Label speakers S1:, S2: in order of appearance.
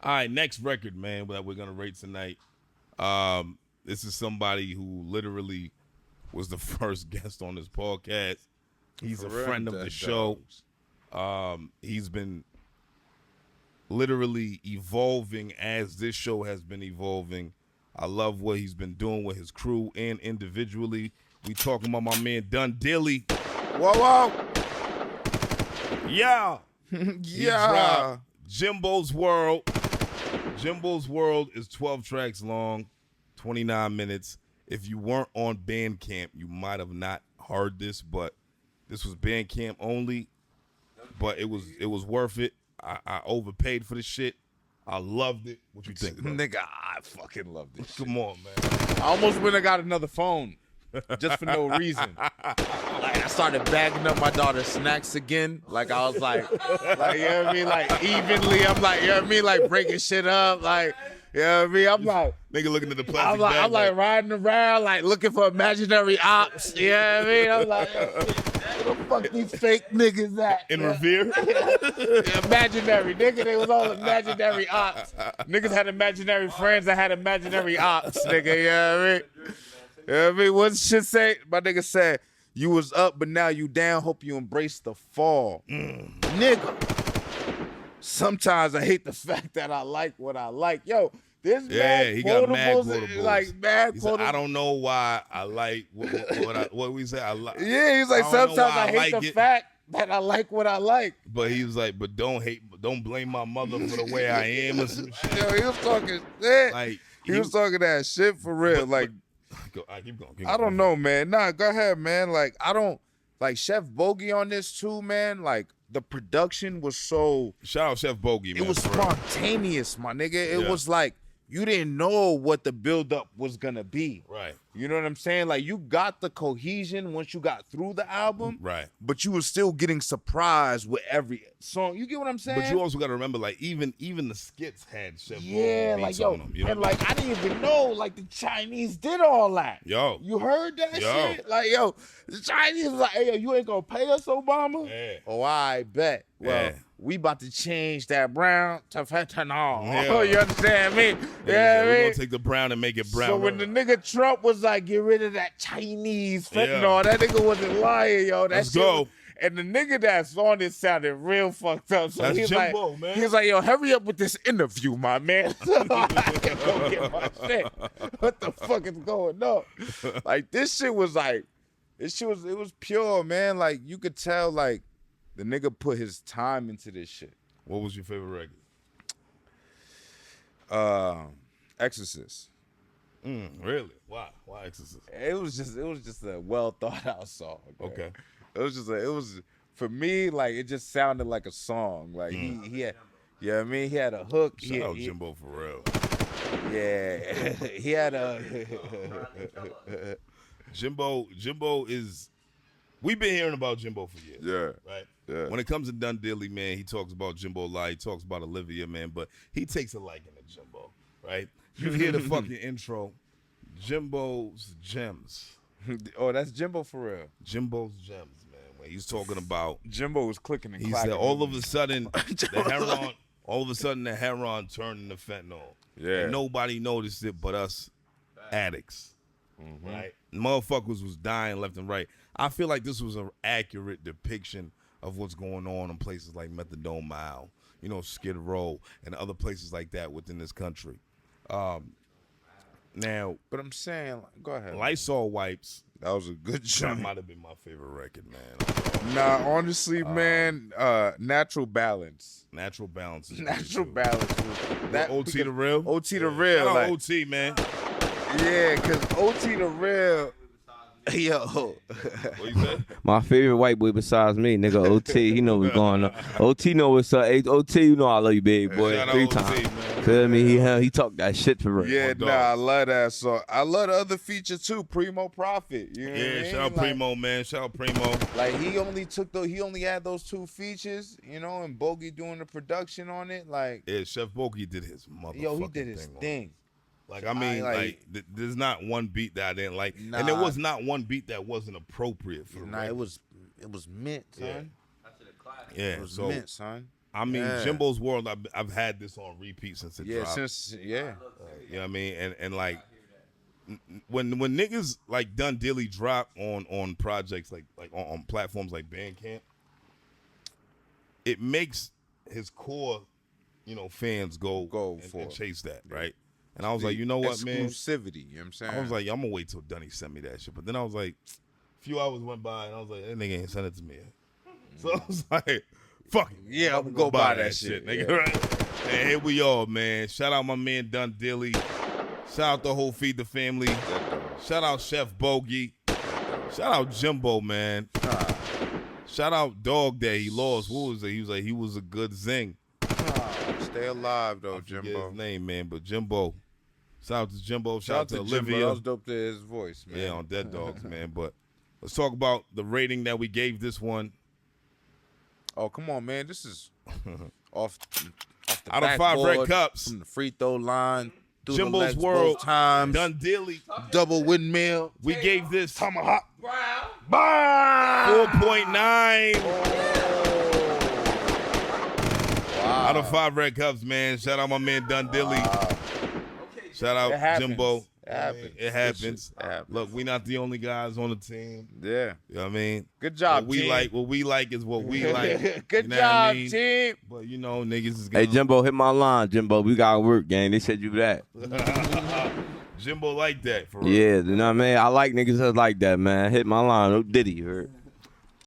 S1: All right, next record, man, that we're gonna rate tonight. This is somebody who literally was the first guest on this podcast. He's a friend of the show. He's been literally evolving as this show has been evolving. I love what he's been doing with his crew and individually. We talking about my man DunDealy.
S2: Whoa.
S1: Yeah.
S2: Yeah.
S1: Jimbo's World. Jimbo's World is 12 tracks long, 29 minutes. If you weren't on Bandcamp, you might have not heard this, but this was Bandcamp only. But it was worth it. I overpaid for the shit. I loved it. What you think, bro?
S2: Nigga, I fucking love this shit.
S1: Come on, man.
S2: I almost went and got another phone just for no reason. Like, I started bagging up my daughter's snacks again. Like, I was like, you know what I mean? Like, evenly, I'm like, you know what I mean? Like, breaking shit up. Like, you know what I mean? I'm like,
S1: nigga looking at the plastic bag.
S2: I'm like riding around, like, looking for imaginary ops. You know what I mean? I'm like, where the fuck these fake niggas at?
S1: In Revere?
S2: Imaginary. Nigga, they was all imaginary ops. Niggas had imaginary friends that had imaginary ops, nigga. You know what I mean? You know what I mean? What shit say? My nigga said, you was up, but now you down. Hope you embrace the fall. Nigga. Sometimes I hate the fact that I like what I like. Yo, there's mad
S1: he got mad
S2: quotables.
S1: quotables.
S2: Like, mad
S1: He
S2: quotables.
S1: said, I don't know why I like what we say. I like.
S2: Yeah, he's like,
S1: I don't know
S2: sometimes
S1: why
S2: I hate
S1: like
S2: the
S1: it.
S2: fact that I like what I like.
S1: But he was like, but don't blame my mother for the way I am or some shit.
S2: Yo, he was talking shit.
S1: Like
S2: he was talking that shit for real.
S1: Keep going.
S2: I don't know, man. Nah, go ahead, man. Like, I don't like Chef Bogey on this too, man. Like, the production was so.
S1: Shout out Chef Bogey, man.
S2: It was spontaneous, my nigga. It was like you didn't know what the buildup was gonna be.
S1: Right.
S2: You know what I'm saying? Like, you got the cohesion once you got through the album.
S1: Right.
S2: But you were still getting surprised with every song. You get what I'm saying?
S1: But you also got to remember, like, even the skits had Chef Bogey
S2: like,
S1: beats
S2: yo,
S1: on them. You know
S2: and like, I didn't even know, like, the Chinese did all that.
S1: Yo.
S2: You heard that
S1: Yo.
S2: shit? Like, yo, the Chinese was like, hey, yo, you ain't gonna pay us, Obama?
S1: Yeah.
S2: Oh, I bet. Well, we about to change that brown to fentanyl.
S1: Yeah.
S2: You understand me?
S1: Yeah,
S2: I
S1: we're
S2: mean?
S1: gonna take the brown and make it brown.
S2: So when the nigga Trump was like, get rid of that Chinese fentanyl, that nigga wasn't lying, yo. That
S1: Let's
S2: shit
S1: go.
S2: was- and the nigga that's on it sounded real fucked up. So
S1: That's
S2: he's
S1: Jimbo,
S2: like,
S1: man.
S2: he's like, yo, hurry up with this interview, my man. So I can go get my shit. What the fuck is going on? Like, this shit was like, it was pure, man. Like, you could tell, like, the nigga put his time into this shit.
S1: What was your favorite record?
S2: Exorcist.
S1: Really? Why Exorcist?
S2: It was just a well thought out song.
S1: Okay.
S2: It was for me, like, it just sounded like a song. Like he had, you know what I mean? He had a hook.
S1: Shout out Jimbo for real.
S2: Yeah, he had a.
S1: Jimbo is. We've been hearing about Jimbo for years.
S2: Yeah.
S1: Right.
S2: Yeah.
S1: When it comes to DunDealy, man, he talks about Jimbo a lot. He talks about Olivia, man, but he takes a liking to Jimbo, right? You hear the fucking intro, Jimbo's Gems.
S2: Oh, that's Jimbo for real.
S1: Jimbo's Gems, man. When he's talking about,
S2: Jimbo was clicking and
S1: he
S2: clacking.
S1: said all of a sudden the heroin turned into fentanyl.
S2: Yeah.
S1: And nobody noticed it but us addicts. Right? Motherfuckers was dying left and right. I feel like this was an accurate depiction of what's going on in places like Methadone Mile, you know, Skid Row, and other places like that within this country. Now,
S2: But I'm saying, go ahead.
S1: Lysol wipes,
S2: That was a good
S1: that
S2: joint.
S1: might have been my favorite record, man.
S2: Nah, honestly, man, Natural Balance.
S1: Natural Balance. Is
S2: Natural
S1: good, too.
S2: Balance. Was, that
S1: OT the real?
S2: OT the real.
S1: Shout out
S2: Like,
S1: OT, man.
S2: yeah, because OT the real. Yo.
S1: What you said?
S3: My favorite white boy besides me, nigga OT. He know what's going on. OT know what's up. OT, you know I love you, baby boy.
S1: Shout out
S3: 3
S1: OT,
S3: times.
S1: man.
S3: Feel me? He talk that shit for real.
S2: Yeah,
S1: dog.
S2: nah, I love that song. I love the other feature too, Primo Profit. You know what I
S1: Yeah,
S2: mean?
S1: shout out
S2: Like-
S1: Primo, man. Shout out Primo.
S2: Like, he only had those 2 features, you know, and Bogey doing the production on it. Like,
S1: Yeah, Chef Bogey did his motherfucking
S2: yo, he did his
S1: thing on it.
S2: thing.
S1: Like, I mean, there's not one beat that I didn't like. And there
S2: Nah.
S1: was not one beat that wasn't appropriate for the
S2: Nah,
S1: record.
S2: it was mint, son.
S1: Yeah,
S2: It was
S1: so
S2: mint, son.
S1: I mean,
S2: Yeah.
S1: Jimbo's World. I've had this on repeat since it dropped.
S2: You know
S1: what I mean? And like when niggas like DunDealy drop on projects like on platforms like Bandcamp, it makes his core, fans go and chase that, right? And I was like, you know what, man?
S2: Exclusivity, you know what I'm saying?
S1: I was like, I'm gonna wait till Dunny send me that shit. But then I was like, a few hours went by and I was like, that nigga ain't sent it to me yet. So I was like, fuck it.
S2: Yeah, I'm gonna go buy that shit,
S1: nigga.
S2: yeah.
S1: Right? And here we are, man. Shout out my man DunDealy. Shout out the whole Feed the Family. Shout out Chef Bogey. Shout out Jimbo, man. Shout out Dog Day. He lost. What was it? He was a good zing.
S2: Stay alive though,
S1: I forget
S2: Jimbo.
S1: his name, man, but Jimbo. Shout out to Jimbo. Shout out to
S2: Jimbo.
S1: Olivia.
S2: That was dope to his voice, man.
S1: Yeah, on Dead Dogs, man. But let's talk about the rating that we gave this one.
S2: Oh, come on, man. This is off the
S1: Out of 5 red cups.
S2: From the free throw line. Through
S1: Jimbo's
S2: the legs
S1: World.
S2: both times.
S1: DunDeally.
S2: Double windmill.
S1: We gave this
S2: Tomahawk.
S1: 4.9.
S2: Wow.
S1: Out of 5 red cups, man. Shout out my man DunDealy. Shout out Jimbo. It happens. Look, we not the only guys on the team.
S2: Yeah.
S1: You know what I mean?
S2: Good job,
S1: what we
S2: team.
S1: what we like is what we like.
S2: Good
S1: You know
S2: job,
S1: what I mean?
S2: team.
S1: But niggas is gonna...
S3: Hey, Jimbo, hit my line, Jimbo. We got to work, gang. They said you that.
S1: Jimbo like that, for real.
S3: Yeah, you know what I mean? I like niggas that like that, man. Hit my line. No Diddy, you heard?